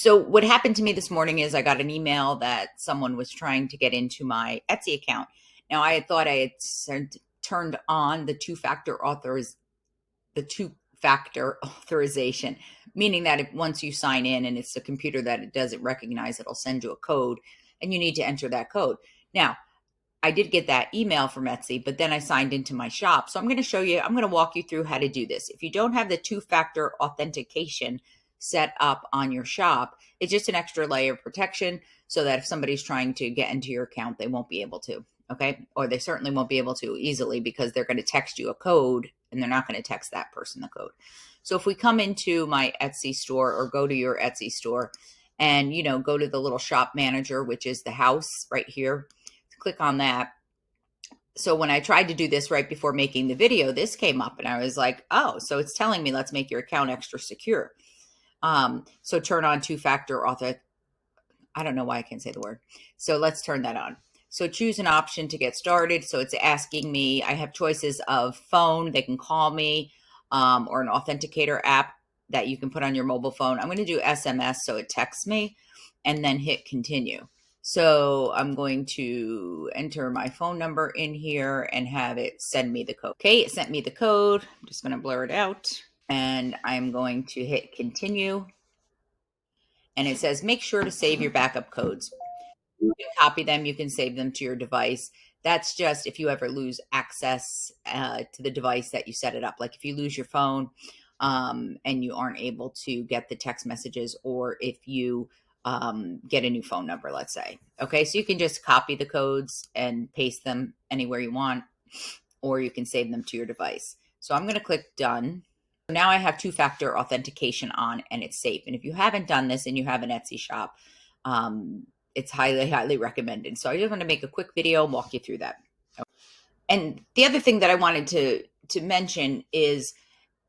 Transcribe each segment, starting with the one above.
So what happened to me this morning is I got an email that someone was trying to get into my Etsy account. Now I had thought I had turned on the two-factor authorization, meaning that if once you sign in and it's a computer that it doesn't recognize, it'll send you a code and you need to enter that code. Now, I did get that email from Etsy, but then I signed into my shop. So I'm going to walk you through how to do this. If you don't have the two-factor authentication set up on your shop, it's just an extra layer of protection so that if somebody's trying to get into your account, they won't be able to, okay? Or they certainly won't be able to easily because they're going to text you a code and they're not going to text that person the code. So if we come into my Etsy store or go to your Etsy store and, go to the little shop manager, which is the house right here, click on that. So when I tried to do this right before making the video, this came up and I was like, oh, so it's telling me let's make your account extra secure. So turn on two-factor author. I don't know why I can't say the word. So let's turn that on. So choose an option to get started. So it's asking me, I have choices of phone, they can call me, or an authenticator app that you can put on your mobile phone. I'm going to do SMS so it texts me and then hit continue. So I'm going to enter my phone number in here and have it send me the code. Okay, it sent me the code. I'm just going to blur it out and I'm going to hit continue. And it says, make sure to save your backup codes. You can copy them, you can save them to your device. That's just if you ever lose access to the device that you set it up. Like if you lose your phone and you aren't able to get the text messages, or if you get a new phone number, let's say. Okay, so you can just copy the codes and paste them anywhere you want, or you can save them to your device. So I'm going to click done. Now I have two-factor authentication on and it's safe. And if you haven't done this and you have an Etsy shop, it's highly, highly recommended. So I just want to make a quick video and walk you through that. And the other thing that I wanted to mention is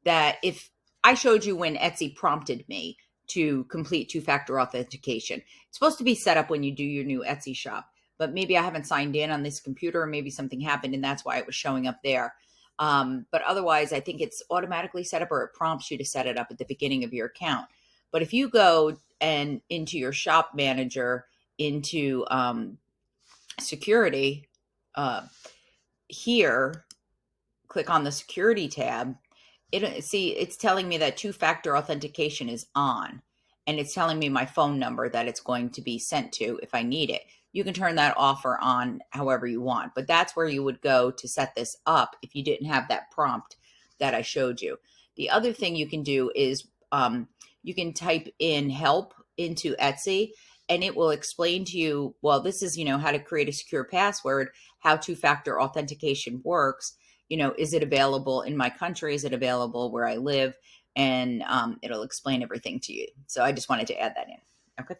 that if I showed you when Etsy prompted me to complete two-factor authentication, it's supposed to be set up when you do your new Etsy shop, but maybe I haven't signed in on this computer or maybe something happened and that's why it was showing up there. But otherwise, I think it's automatically set up or it prompts you to set it up at the beginning of your account. But if you go and into your shop manager, into security, here, click on the security tab, it's telling me that two-factor authentication is on, and it's telling me my phone number that it's going to be sent to if I need it. You can turn that off or on however you want, but that's where you would go to set this up if you didn't have that prompt that I showed you. The other thing you can do is you can type in help into Etsy and it will explain to you, well, this is, how to create a secure password, how two-factor authentication works. Is it available in my country? Is it available where I live? And it'll explain everything to you. So I just wanted to add that in. Okay.